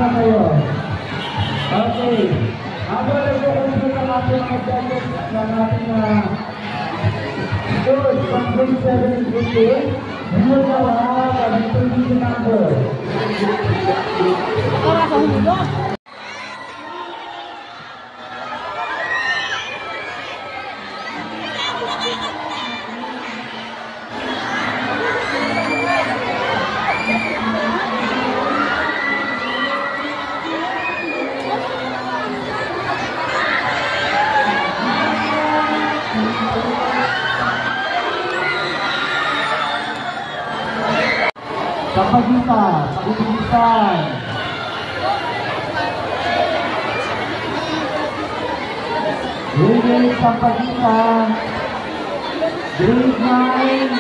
kayo. Okay. Habang nagkukumpit ang ating mga judges ng ating coach from grade 7 grade 8, remove the wall of the 20 number. Para sa hulog. Pagpagpitan. Grade 8 pagpagpitan. Grade 9.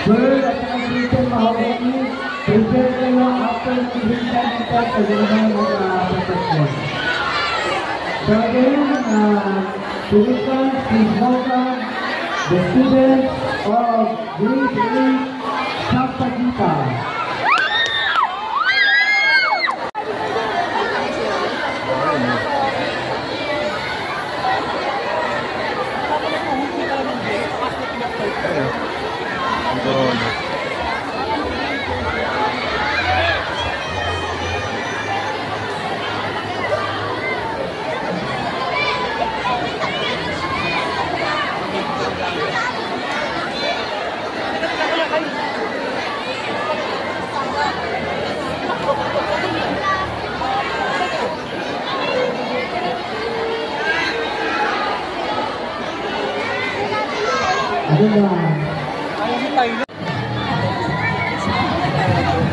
Bird at ang grade 10 mahogany. Prepare kayo after ng grade 10 and 10 sa gano'n mga pagpagpitan. So again, students, please welcome the students of grade 8 Sampaguita.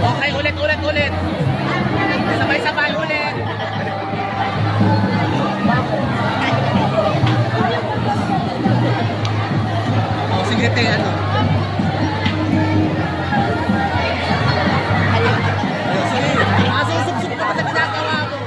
Okay, ulit. Sabay-sabay ulit. Sige, ano. Sige, masusuksok ka pa sa ginagawa mo.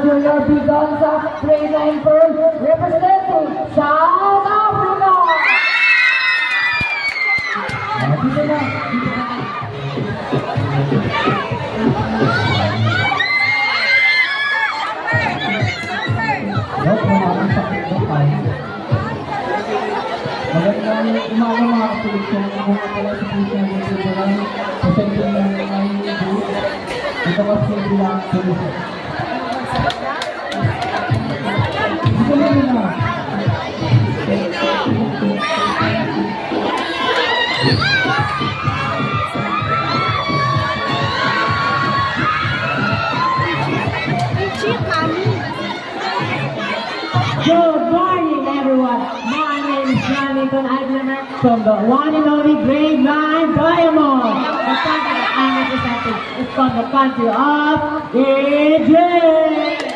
Junior Bigonza, grade 9 firm, representing South Africa. Magandang umaga mga kapulisyan. Ako nga pala si Christian Montesalan, pasensya ng mga group. Ito kasi bilang pulis. Good morning, everyone. My name is Jonathan Eidlener from the one and only grade 9 Diamond. The country that I'm representing is from the country of Egypt.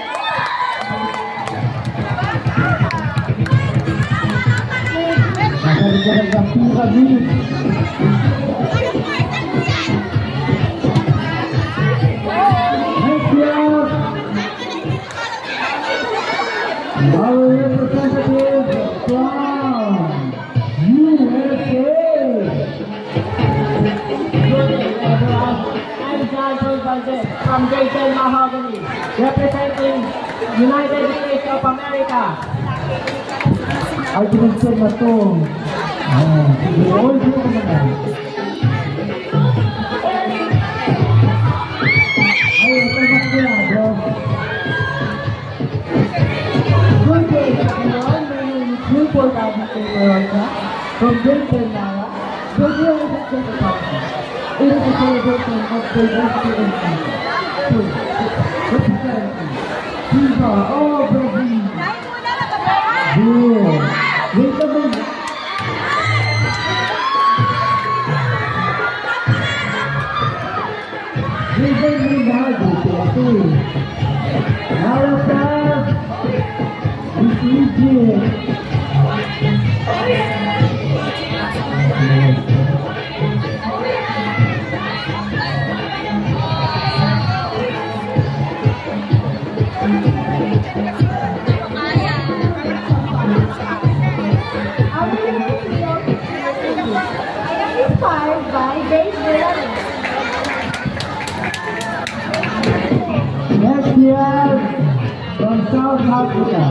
Our representative from USA. United States of America. Ay, pinagsin na to. Sige, all dito mo na. Ay, ito na sila, bro. Good day, everyone. My name is Newport Avenue Rosa from Britain, Nara. Brazil is a state of culture. It is a celebration of diversity and culture. Representing. These are all Brazil. Good. Wait a minute. Vision Rinaldo, P.S.A. Nara, this is it. Inspired by Dave Miller. Next year, from South Africa.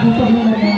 Dito muna na.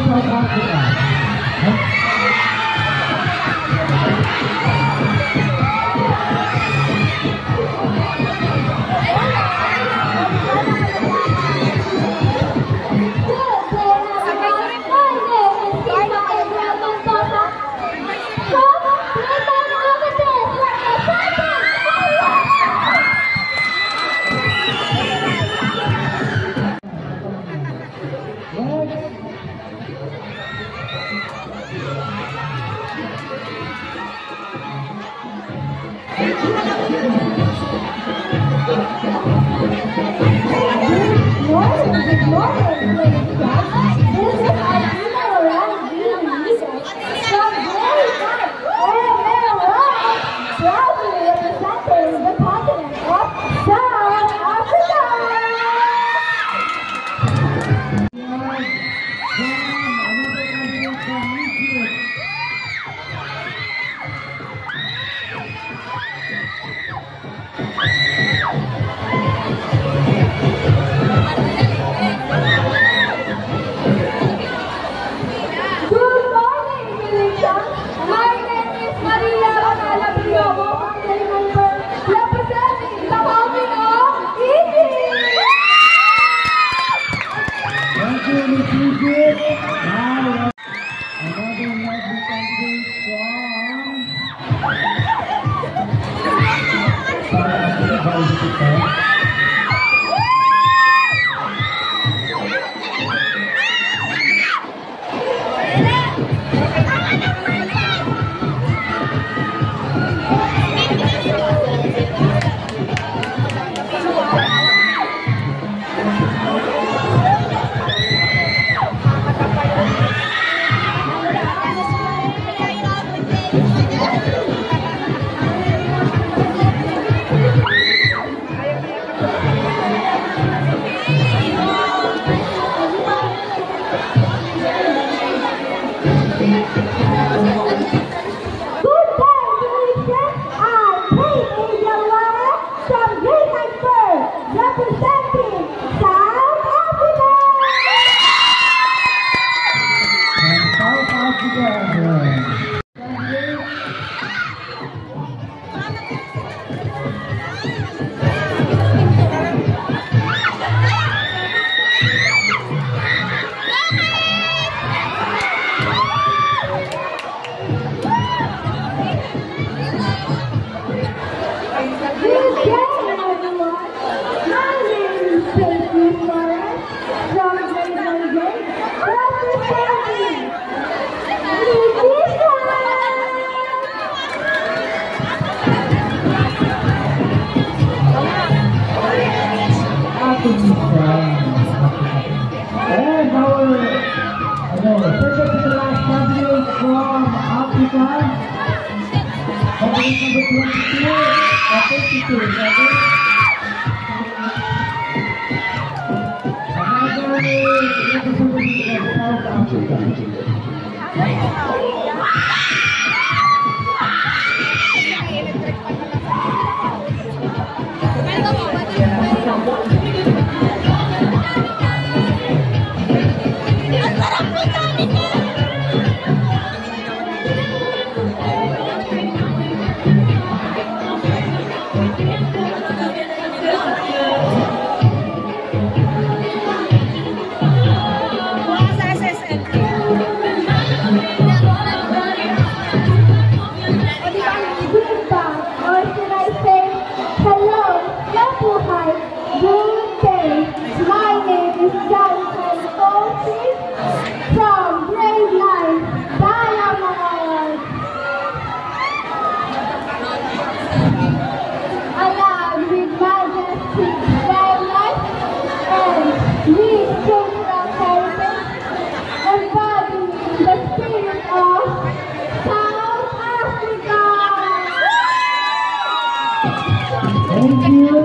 South Africa. Representing South Africa! And our second to the last candidate from Africa. Candidate number 22 or 52. Another representative of South Africa. Thank you.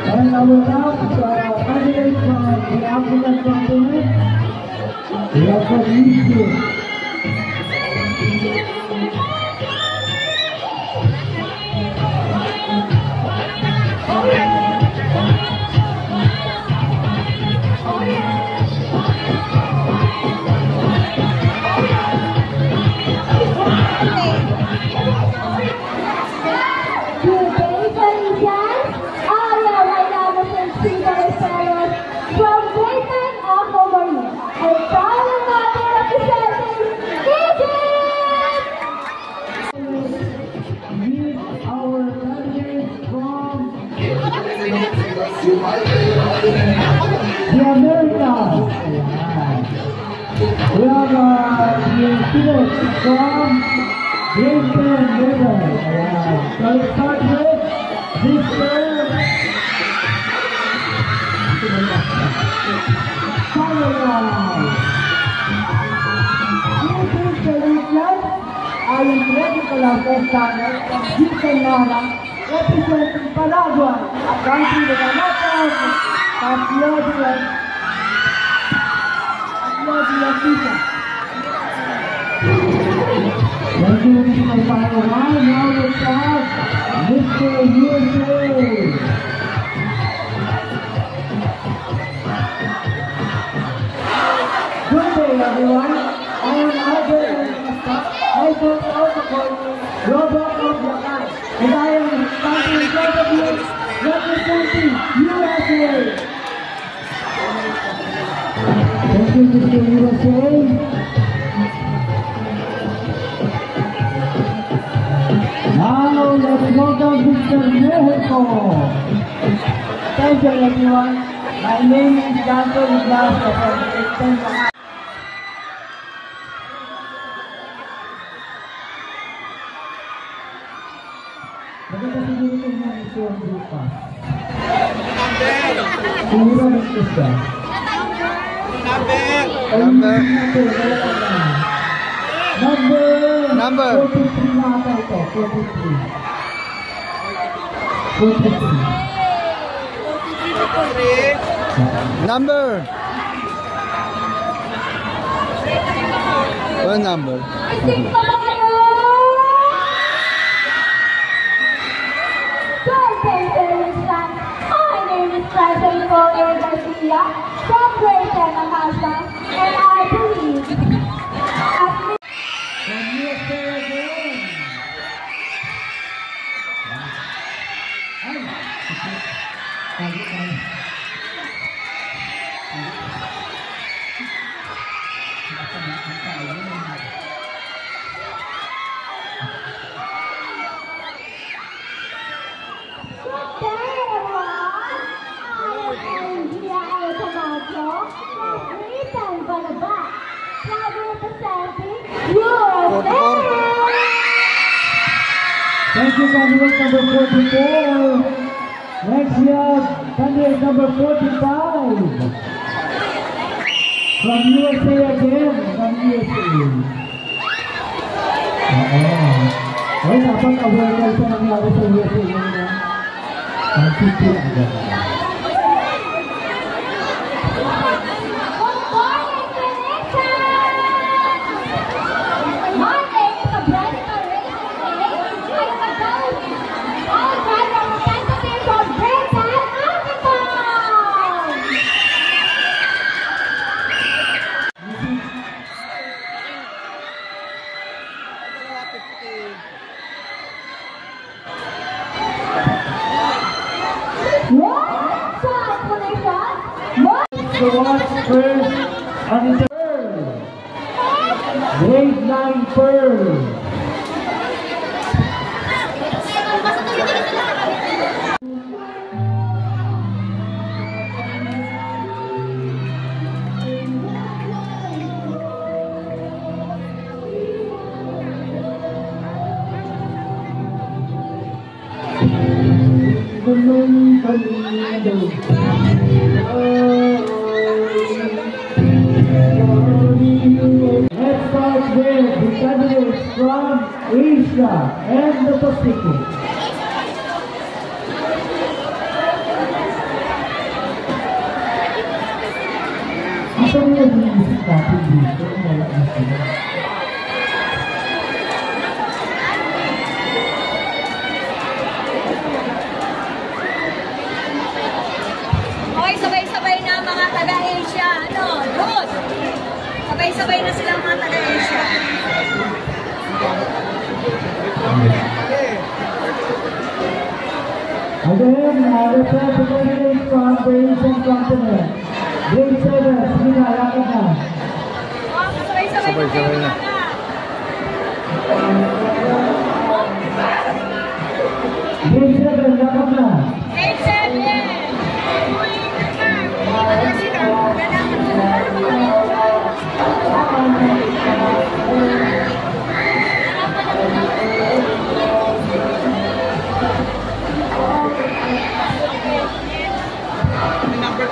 And I will now candidate from the African continent. We have got Egypt. The Americas. We have the students from Great River. So let's start with this ayon ready ko lang po standard of Gita Nara representing Paraguay, a country with a lot of patriotic people. Thank you, Mr. Paraguay. Now we have Mr. USA. Good day, everyone. I am Albert also called Robot of Japan, and I am standing in front of you representing USA. Thank you, Mr. USA. Now let's welcome Mr. Mexico. Thank you, everyone. My name is Dante Ignacio from Extension. Maganda siguro ito mga ito ang bukas. Siguro ang isa. Number 43 na ata ito. 43. Number. What number? From Great Anahasa, and I believe Thank you, candidate number 44. Next we have candidate number 45. From USA again. From USA. Ay, dapat aware kayo sa nangyari sa USA ngayon. Ang sipin agad. So what's first and third? Grade 9 Pearl. Let's start with the candidates from Asia and the Pacific. Ito niya din natin dito. Okay, sabay-sabay na mga taga-Asia. Ano? Good! Sabay-sabay na silang mga taga-Asia. Again, representative from the Asian continent. Grade 7, sige na, lakad na. Oh, sabay-sabay na. Grade 7, lakad na. Grade 7!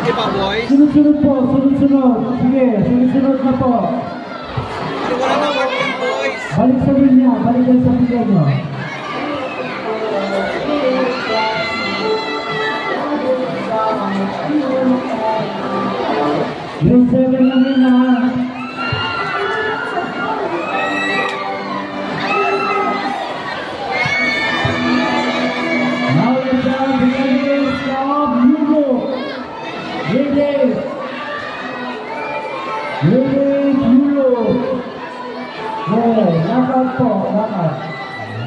Di ba, boys? Sunod-sunod po, sunod-sunod. Sige, sunod-sunod na po. Wala na working, boys. Balik sa linya, balik kayo sa linya nyo. Grade 7 lang yun ha. Now let's have the candidates of Europe. Grade 8. Grade 8 Europe. Okay, knockout po, knockout.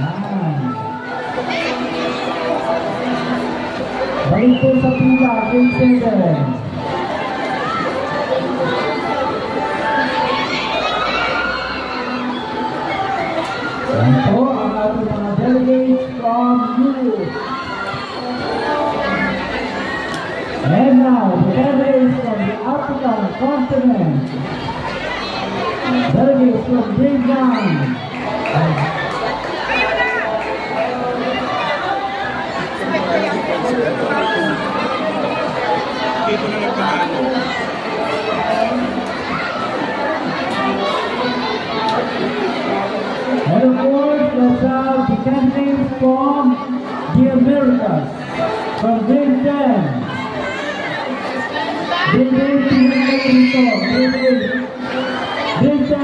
Ayan. Balik po sa pila, grade 7. Yan po ang ating mga delegates from Europe. And now, the delegates from the African continent. Delegates from Grade 9. Dito na nagpahalo. And of course, let's have the candidates from the Americas, from Grade 10. Grade 8, Grade 10.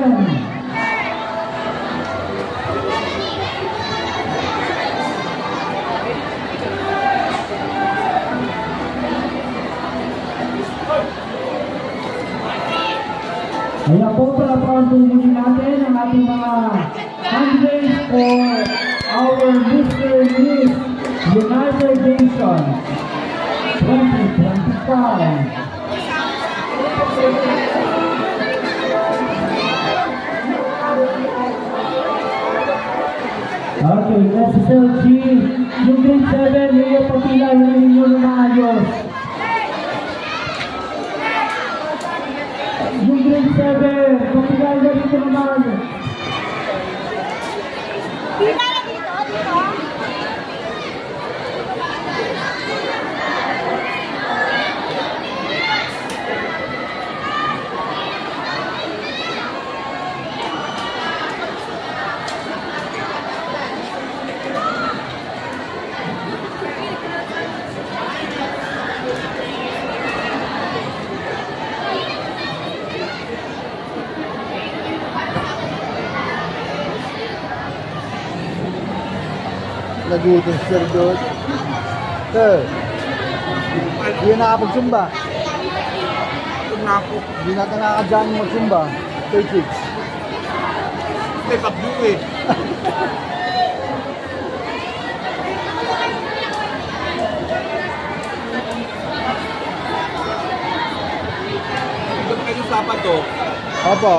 Kaya po pala po ang tumulong natin ang ating mga candidates for our Mr. Miss United Nations 2025. Okay, let's selfie. Yung grade 7, yung papila, yung ninyo na maayos. Yung grade 7, papila, yung dito na maayos. Dito, dito. Nagutom si Sir George. Sir, hindi na nakapag-sumba. Hindi na nakakadyan mag-sumba. 36. May pag-do eh. Ito kayo Sabado. Opo.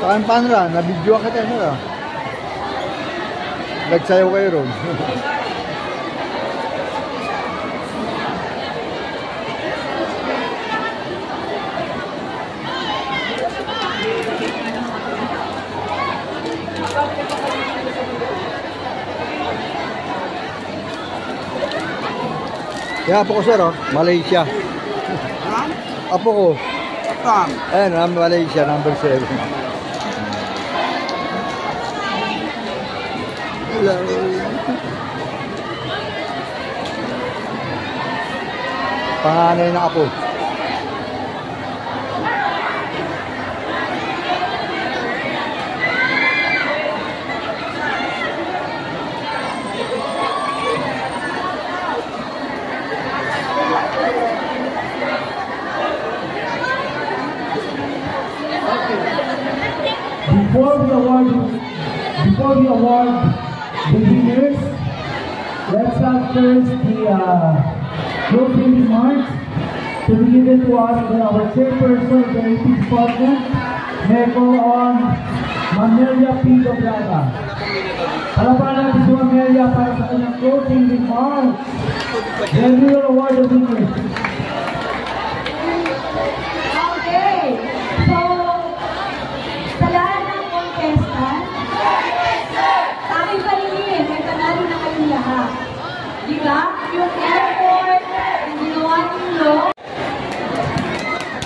Saan paano lang? Nabidyo kita nila. Nagsayaw kayo ron. Kaya apo ko sir, oh, Malaysia. Ha? Apo ko. Saan? Ayan, Malaysia, number 7. Hello. Panganay na apo. Before we award the winners, let's have first the closing remarks to be given to us by our chairperson of the 18th department, Meko on Mamelia P. Doblaga. Palapakan natin si Mamelia para sa kanyang closing remarks. Then we will award the winners. Okay. So, sa lahat ng contestant, sa aking paningin, may panalo na kayong lahat. Diba? Yung airport, yung ginawa ninyo.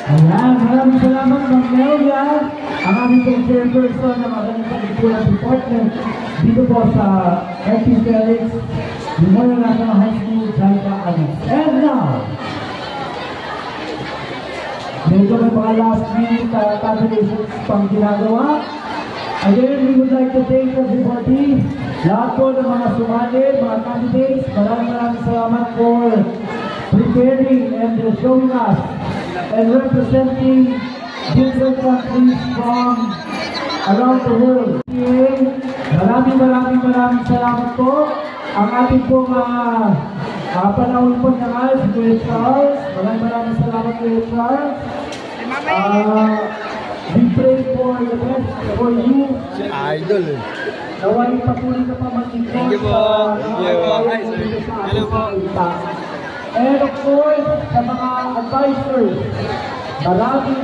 Ayan, maraming salamat Ma'am Melia, ang aming pong chairperson ng aming pagkukulang department dito po sa F.P. Felix Memorial National High School, Salta, Anis. And now, medyo may mga last minute calculations pang ginagawa. Again, we would like to thank everybody, lahat po ng mga sumali, mga candidates. Maraming salamat for preparing and showing us and representing different countries from around the world. Maraming salamat po. Ang ating pong panahon po na si Kuya Charles. Maraming salamat Kuya Charles. We pray for the best for you. Si Idol eh. Naway patuloy ka pa mag-ikot. Thank you po. Thank you. Hi, sir. Hello po. And of course, sa mga advisors, maraming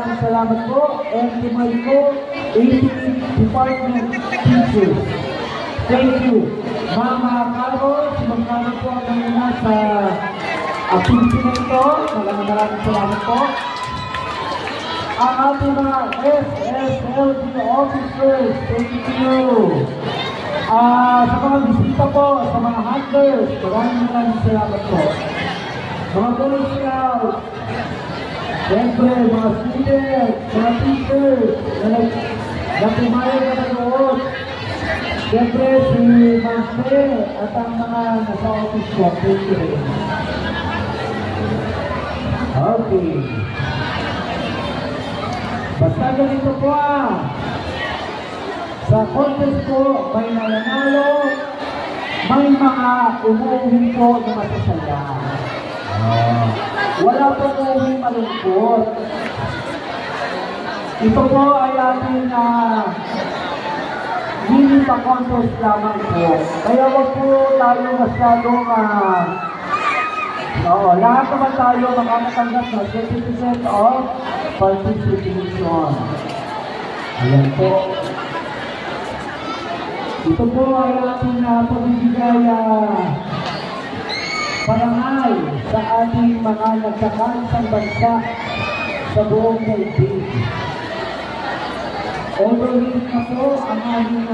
salamat po. And to my co-18 department teachers. Thank you. Mama Carol, si Ma'am Carol po ang kanina sa activity na ito. Maraming salamat po. Ang ating mga SSLG officers, thank you. Sa mga bisita po, sa mga handlers, maraming salamat po. Mga Boy Scouts, siyempre, mga students, mga teachers, na pumayag na nanood. Siyempre, si Master at ang mga nasa office ko, thank you. Okay. Basta ganito po sa contest po, may nanalo, may mga umuuwi po na masasaya. Wala po umuuwi malungkot. Ito po ay ating mini pa-contest lamang po. Kaya wag po tayo masyadong lahat naman tayo makakatanggap na certificate of participation. Ayan po. Ito po ay ating pamibigay parangal sa ating mga nagkakansang bansa sa buong daigdig. Overweight na po ang aming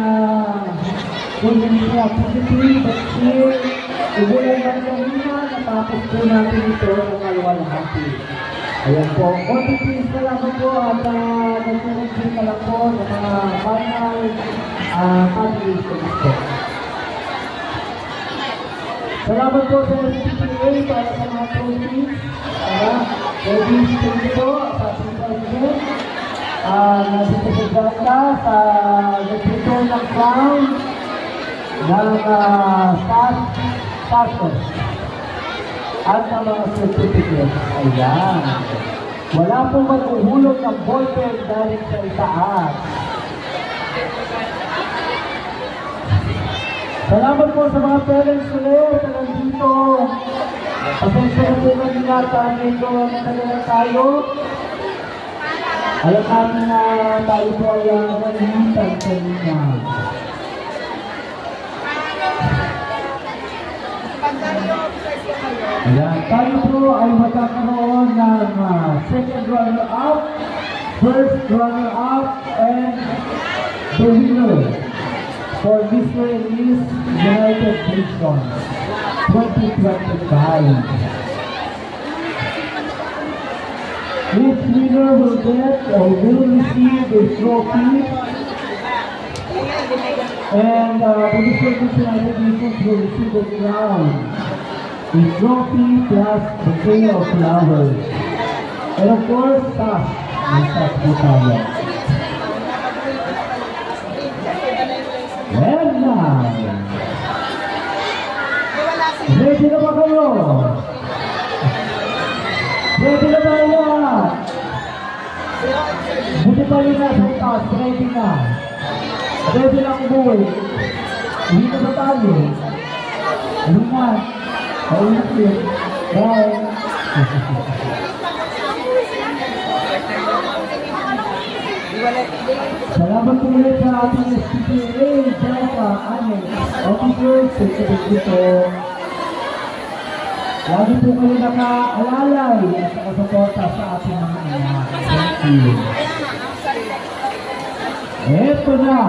activity, but still, ubulan lang kanina, natapos po natin ito ng alwalhati. Ayan po, konting please na lang po at nagpunod na lang po ng mga final candidates po. Salamat po sa SPPA para sa mga trophies. Ready po sa president. Nandito sa Ganda sa return ng crown ng status at ng mga certificates. Ayan. Wala pong maghuhulog ng ballpen dahil sa itaas. Salamat po sa mga parents ulit na nandito. Pasensya na po kami nata. Medyo matagal na tayo. Alam namin na tayo po ay nanghihitan sa inyo. Ayan, tayo po ay magkakaroon ng second runner-up, first runner-up, and the winner for Mr. and Miss United Nations 2025. Each winner will get or will receive a trophy, and the Mr. and Miss United Nations will receive a crown, a trophy plus bouquet of flowers, and of course, cash. May cash po tayo. And now, ready na ba kayo? Ready na ba lahat? Buti pa rin na sa taas, ready na. Ready na ang buhay. Hindi na ba tayo? Ano na? Ayun na. Bye. Salamat po ulit sa ating SPPA, Jessica, Ane, officers, dito. Lagi po kayo nakaalalay at nakasuporta sa ating mga anak. Thank you. Eto na.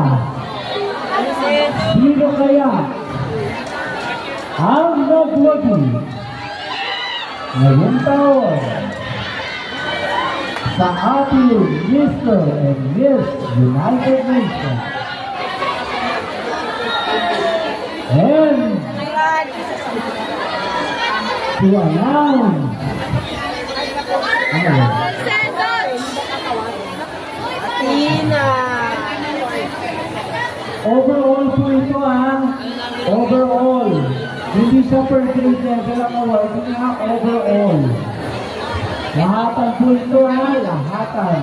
Sino kaya ang nagwagi ngayong taon sa ating Mr. and Miss United Nations? And to announce overall po ito overall. Hindi siya per grade level ang award, hindi nga overall. Lahatan po ito lahatan.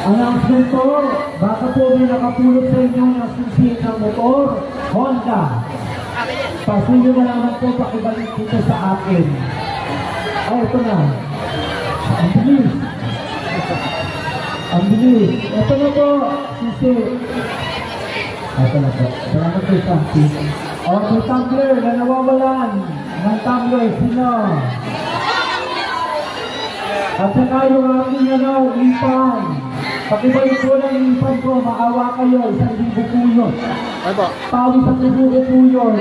Announcement po, baka po may nakapulot sa inyo ng susi ng motor, Honda. Pasilyo na naman po, pakibalik dito sa akin. Ay, ito na. Ang bilis. Ang bilis. Ito na po, susi. Ito na po. Salamat po sa susi. O, may tumbler na nawawalan ng tumbler. Sino? At saka yung aking ipan. Pakibalik po ng ipan ko, maawa kayo, 1,000 po yun. Pawis ang tubo po yun.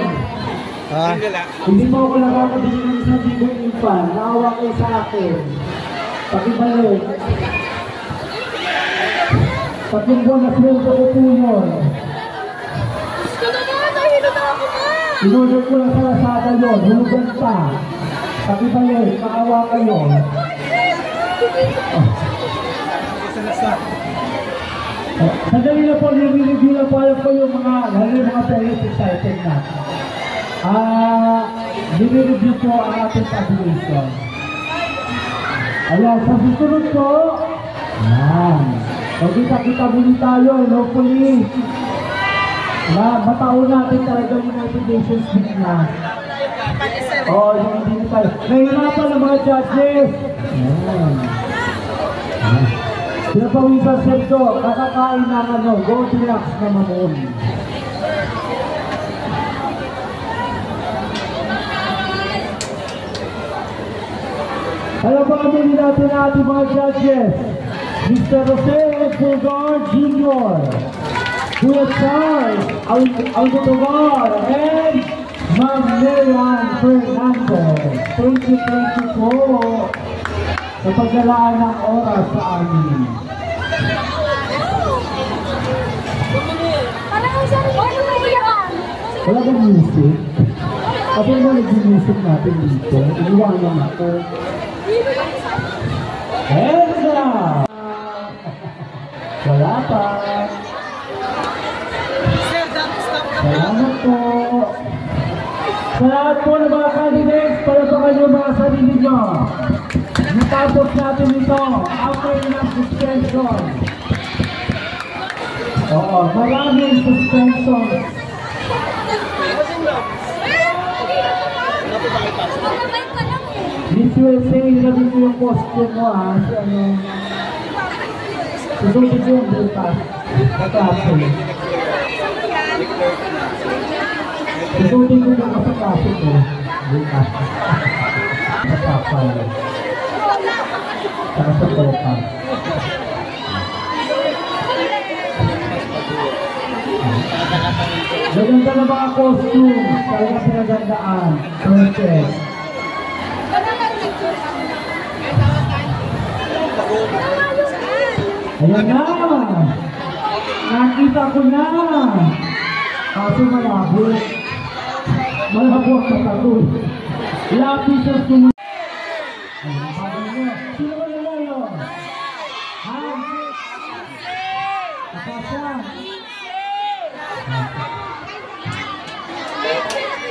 Hindi mo ako nakakabili ng 1,000 ipan, maawa kayo sa akin. Pakibalik. Tatlong buwan na sweldo ko po yun. Inurder ko lang sa Lazada yun, hulugan pa. Pakibalik, maawa kayo. Sandali na po, nire-review lang po alam ko yung mga parents excited na. Nire-review po ang ating tabulation. Ayan, sa susunod po, magkita-kita muli tayo, hopefully, mataon natin talaga yung United Nations League na. Hindi tayo. Nahihirapan ng mga judges. Pinapawisan Sergio, kakakain ng gold relax na mamon. Kaya pa kami natin ating mga judges, Mr. Jose Pulgar Jr., Kuya Charles Alcotogor, and Ma'am Miriam Fernandez. Thank you po sa pagdalaan ng oras sa amin. Wala bang music? Kapag mo nag-music natin dito, iniwanan ako. And now! Wala pa. Salamat po. Sa lahat po ng mga candidates, para sa kanyang mga sarili nyo. Natapos natin ito after ng suspension. Oo, maraming suspension. Miss USA, ilagay ko yung costume mo ha. Si ano, susunod yung bukas. Katapos. Susunod ko yung kasakapos mo. Bukas. Katapos. Saka sa toka. Maganda na mga costume. Talaga pinagandaan. Perfect. Ayan na! Nakita ko na! Kaso malabo. Malabo ang katagod. Lapis ang sumunod. Ayan, parang mo. Sino ba nalayo? Ha? Kapasa?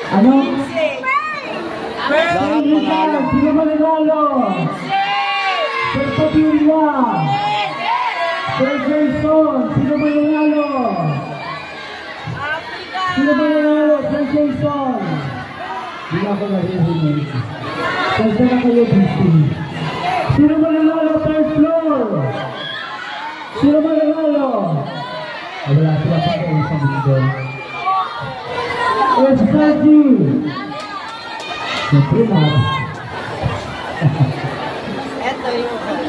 Ano? Sino ba nalalo? Sir Padilla! Sir Jason! Sino ba nanalo? Sino ba nanalo? Sir Jason! Hindi ako narinig. Kasi na kayo busy. Sino ba nanalo? Third floor! Sino ba nanalo? Wala sila pa kayo sa mundo. SKG! Siyempre na.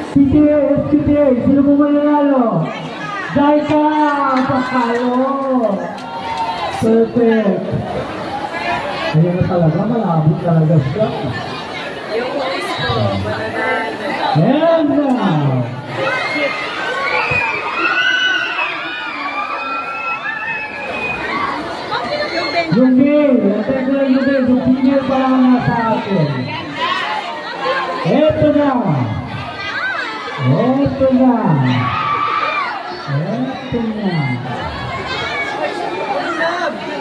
PTA, SPTA, sino mo mananalo? Jaika! Pakalo! Perfect! Ayan na talaga, malabot talaga siya. And now! Yung mail, yung female pa lang nasa atin. Eto na! Eto na! Eto na!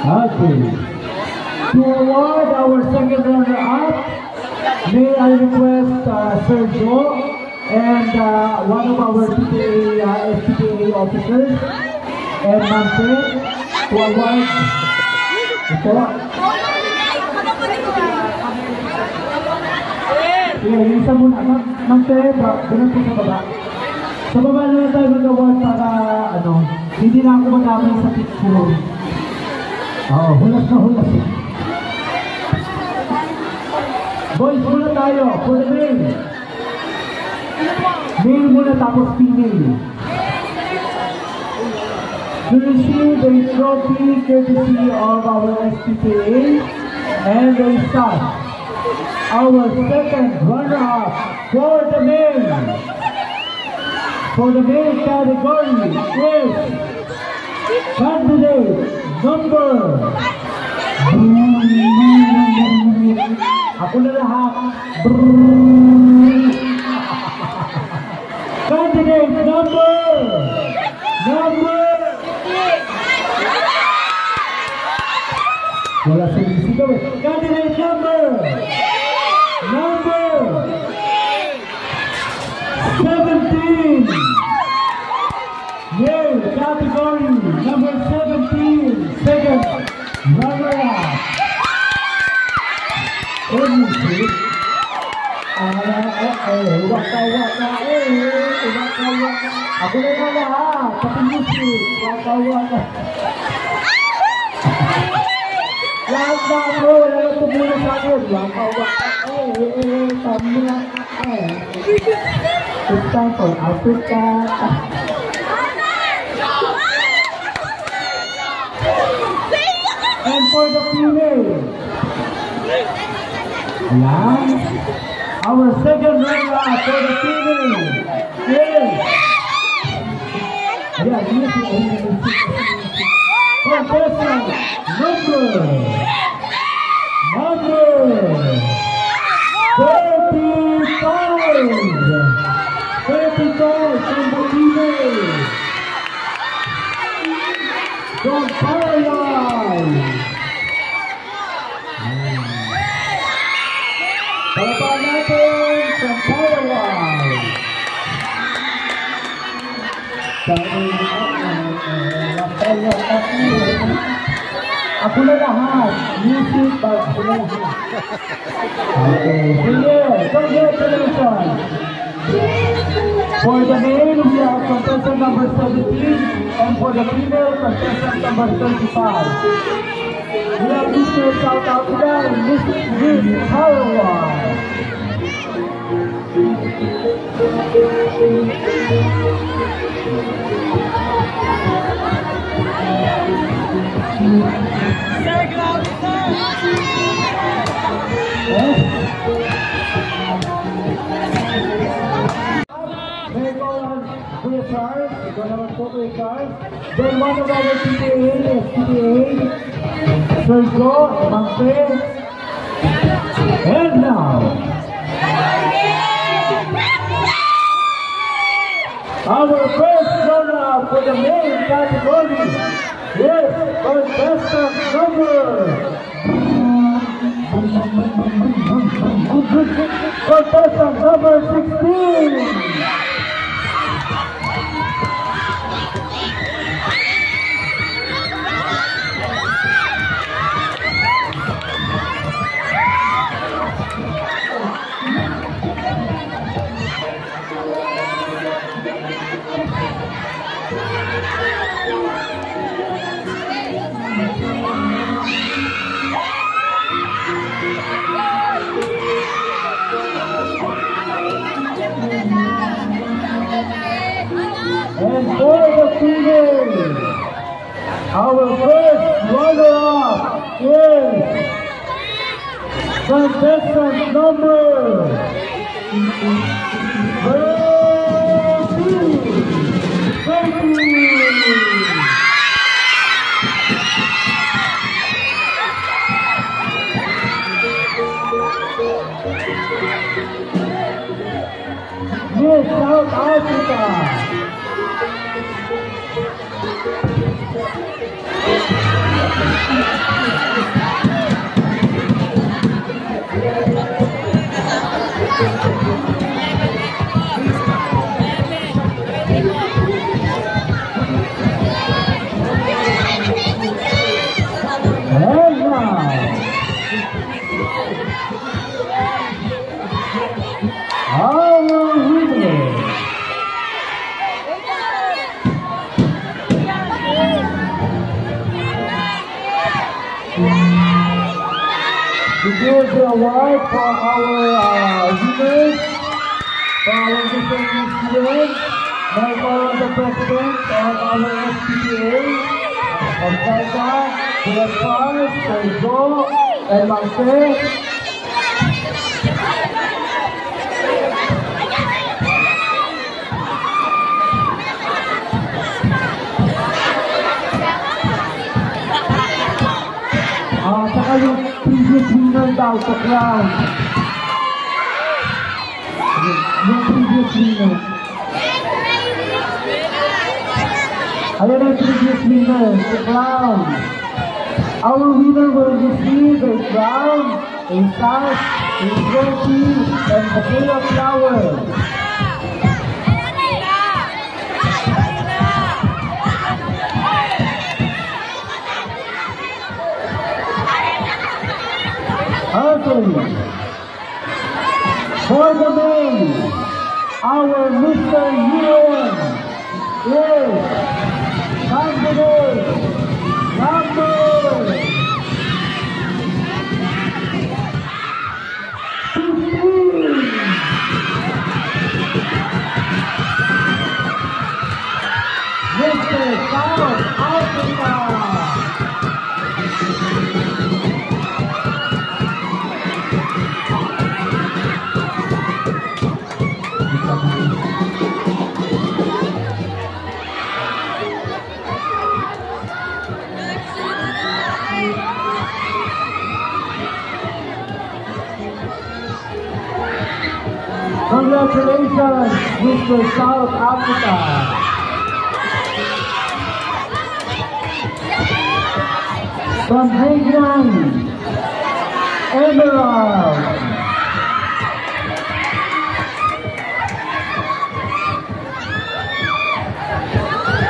Okay. To award our second runner-up, may I request Sir Joe and one of our SPTA officers and Mante to award ito. Yung isa muna, Mante, ganun po sa baba. Sa baba na tayo mag-award para, hindi na ako madamay sa picture. Oo, hulas na hulas. Boys, muna tayo, for the male. Male muna tapos female. To receive a trophy courtesy of our SPTA and a staff. Our second runner-up for the male category is candidate number. Ako na lahat. Candidate number. Wala sa isigaw eh. Candidate number 17. Male category number 17. Second runner-up. Music. Waka-waka. Ako na lahat. Pati music. Waka-waka. Lahat na ako, wala na tumulong sa akin. Waka-waka, kami na. It's time for Africa. And for the female, ayan, our second runner-up for the female is, ayan, contestant number 35 from the female, from Paraguay. Palapakan natin from Paraguay. Ako na lahat. Music, but ako na lahat. Okay. Sige, congratulations. For the male, we have contestant number 17, and for the female, contestant number 35. We have Mr. Shout out to them, Miss Paraguay. Sir, grabe, sir! May go on Kuya Charles, ikaw naman po Kuya Charles. Then one of our CPA is CPA, Sergio, Mangpe. And now, our first runner-up for the main category is contestant number 16. And for the female, our first runner-up is contestant number 30. Miss South Africa. And now, our winner. To give the award for our winners, for our different students, by all the presidents of our SPPA, of Saika, Kuyaspar, Sergio, and Mangpe. Saka yung previous winner daw sa crown. Yung previous winner. Ayan ang previous winner, the crown. Our winner will receive a crown, a sash, a trophy, and a bouquet of flowers. Okay. For the men, our Mr. UN is candidate number 15. Mr. South Africa. Congratulations, Mr. South Africa. From grade 9, Emerald.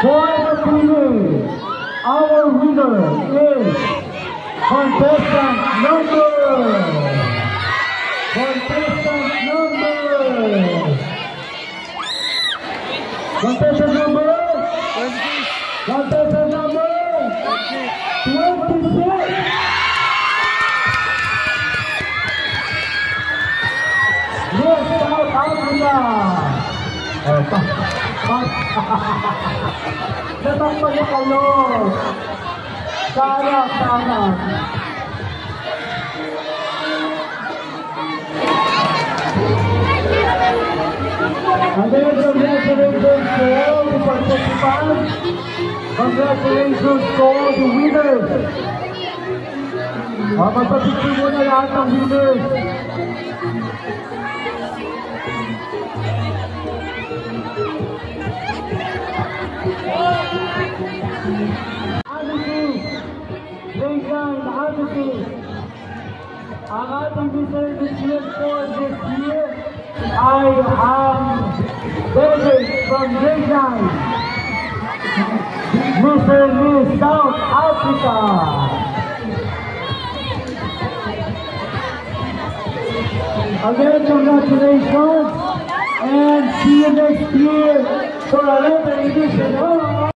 For the prelim, our winner is contestant number 26. Yes, South Africa. Natakpan niya kayo. Sana. Again, congratulations to all the participants. Congratulations to all the winners. Magpapicture muna lahat ng winners. Attitude, grade 9, attitude. Ang ating discernment for this year ay ang delegate from grade 9, Mr. Miss South Africa. Again, congratulations and see you next year for another edition of